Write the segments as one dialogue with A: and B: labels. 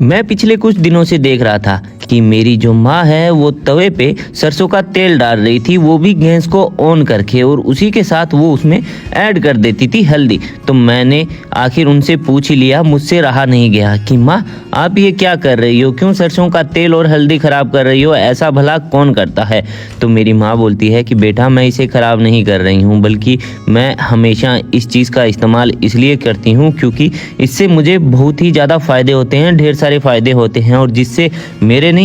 A: मैं पिछले कुछ दिनों से देख रहा था कि मेरी जो माँ है वो तवे पे सरसों का तेल डाल रही थी, वो भी गैस को ऑन करके, और उसी के साथ वो उसमें ऐड कर देती थी हल्दी। तो मैंने आखिर उनसे पूछ ही लिया, मुझसे रहा नहीं गया कि माँ आप ये क्या कर रही हो, क्यों सरसों का तेल और हल्दी खराब कर रही हो, ऐसा भला कौन करता है। तो मेरी माँ बोलती है कि बेटा मैं इसे खराब नहीं कर रही हूँ, बल्कि मैं हमेशा इस चीज़ का इस्तेमाल इसलिए करती हूँ क्योंकि इससे मुझे बहुत ही ज़्यादा फ़ायदे होते हैं, ढेर सारे फ़ायदे होते हैं, और जिससे मेरे नहीं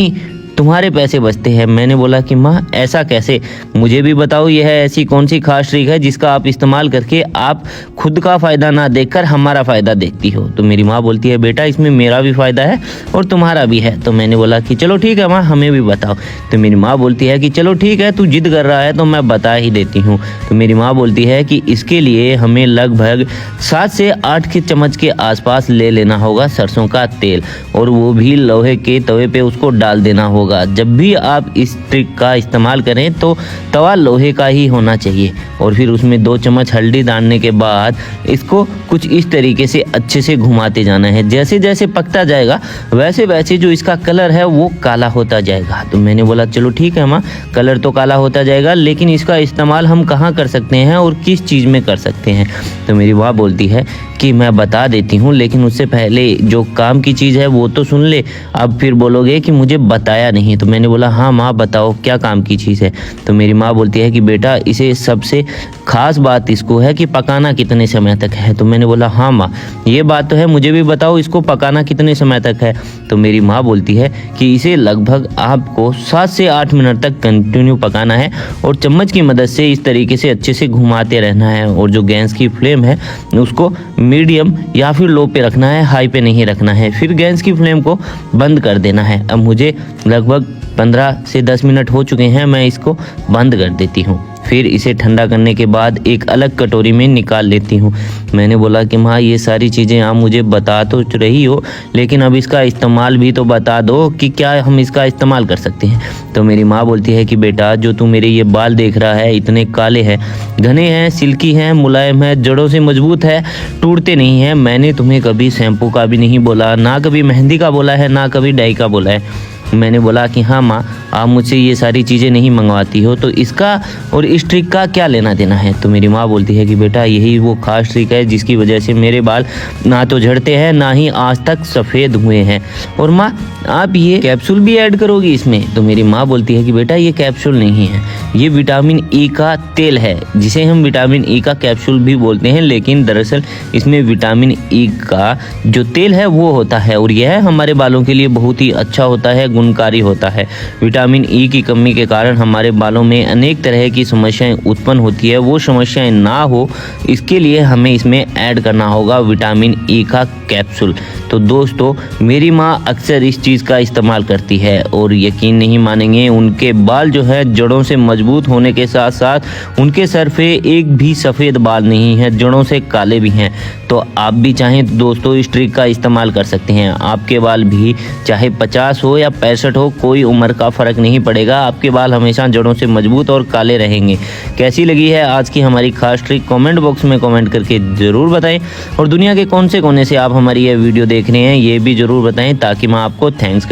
A: तुम्हारे पैसे बचते हैं। मैंने बोला कि माँ ऐसा कैसे, मुझे भी बताओ, यह ऐसी कौन सी खास ट्रिक है जिसका आप इस्तेमाल करके आप खुद का फ़ायदा ना देखकर हमारा फ़ायदा देखती हो। तो मेरी माँ बोलती है बेटा इसमें मेरा भी फ़ायदा है और तुम्हारा भी है। तो मैंने बोला कि चलो ठीक है माँ, हमें भी बताओ। तो मेरी माँ बोलती है कि चलो ठीक है, तू जिद कर रहा है तो मैं बता ही देती हूँ। तो मेरी माँ बोलती है कि इसके लिए हमें लगभग 7 से 8 के चम्मच के आसपास ले लेना होगा सरसों का तेल, और वो भी लोहे के तवे पे उसको डाल देना होगा। जब भी आप इस ट्रिक का इस्तेमाल करें तो तवा लोहे का ही होना चाहिए, और फिर उसमें 2 चम्मच हल्दी डालने के बाद इसको कुछ इस तरीके से अच्छे से घुमाते जाना है। जैसे जैसे पकता जाएगा वैसे वैसे जो इसका कलर है वो काला होता जाएगा। तो मैंने बोला चलो ठीक है माँ, कलर तो काला होता जाएगा, लेकिन इसका इस्तेमाल हम कहाँ कर सकते हैं और किस चीज़ में कर सकते हैं। तो मेरी माँ बोलती है कि मैं बता देती हूँ, लेकिन उससे पहले जो काम की चीज़ है वो तो सुन ले, अब फिर बोलोगे कि मुझे बताया नहीं। तो मैंने बोला हाँ माँ बताओ क्या काम की चीज़ है। तो मेरी माँ बोलती है कि बेटा इसे सबसे ख़ास बात इसको है कि पकाना कितने समय तक है। तो मैंने बोला हाँ माँ ये बात तो है, मुझे भी बताओ इसको पकाना कितने समय तक है। तो मेरी माँ बोलती है कि इसे लगभग आपको 7 से 8 मिनट तक कंटिन्यू पकाना है, और चम्मच की मदद से इस तरीके से अच्छे से घुमाते रहना है, और जो गैस की फ्लेम है उसको मीडियम या फिर लो पे रखना है, हाई पे नहीं रखना है। फिर गैस की फ्लेम को बंद कर देना है। अब मुझे लगभग 15 से 10 मिनट हो चुके हैं, मैं इसको बंद कर देती हूँ। फिर इसे ठंडा करने के बाद एक अलग कटोरी में निकाल लेती हूँ। मैंने बोला कि माँ ये सारी चीज़ें आप मुझे बता तो रही हो, लेकिन अब इसका इस्तेमाल भी तो बता दो कि क्या हम इसका इस्तेमाल कर सकते हैं। तो मेरी माँ बोलती है कि बेटा जो तू मेरे ये बाल देख रहा है इतने काले हैं, घने हैं, सिल्की हैं, मुलायम है, जड़ों से मजबूत है, टूटते नहीं हैं, मैंने तुम्हें कभी शैम्पू का भी नहीं बोला, ना कभी मेहंदी का बोला है, ना कभी डाई का बोला है। मैंने बोला कि हाँ माँ आप मुझसे ये सारी चीज़ें नहीं मंगवाती हो, तो इसका और इस ट्रिक का क्या लेना देना है। तो मेरी माँ बोलती है कि बेटा यही वो खास ट्रिक है जिसकी वजह से मेरे बाल ना तो झड़ते हैं ना ही आज तक सफ़ेद हुए हैं। और माँ आप ये कैप्सूल भी ऐड करोगी इसमें। तो मेरी माँ बोलती है कि बेटा ये कैप्सूल नहीं है, ये विटामिन ई का तेल है, जिसे हम विटामिन ई का कैप्सूल भी बोलते हैं, लेकिन दरअसल इसमें विटामिन ई का जो तेल है वो होता है, और यह हमारे बालों के लिए बहुत ही अच्छा होता है, गुणकारी होता है। विटामिन ई की कमी के कारण हमारे बालों में अनेक तरह की समस्याएं उत्पन्न होती है, वो समस्याएं ना हो इसके लिए हमें इसमें ऐड करना होगा विटामिन ई का कैप्सूल। तो दोस्तों मेरी माँ अक्सर इस चीज़ का इस्तेमाल करती है, और यकीन नहीं मानेंगे उनके बाल जो है जड़ों से मजबूत होने के साथ साथ उनके सर पे एक भी सफ़ेद बाल नहीं है, जड़ों से काले भी हैं। तो आप भी चाहें दोस्तों इस ट्रिक का इस्तेमाल कर सकते हैं। आपके बाल भी चाहे 50 हो या 65 हो, कोई उम्र का फ़र्क नहीं पड़ेगा, आपके बाल हमेशा जड़ों से मजबूत और काले रहेंगे। कैसी लगी है आज की हमारी खास ट्रिक, कमेंट बॉक्स में कमेंट करके ज़रूर बताएं, और दुनिया के कौन से कोने से आप हमारी यह वीडियो देख रहे हैं ये भी ज़रूर बताएं, ताकि मैं आपको थैंक्स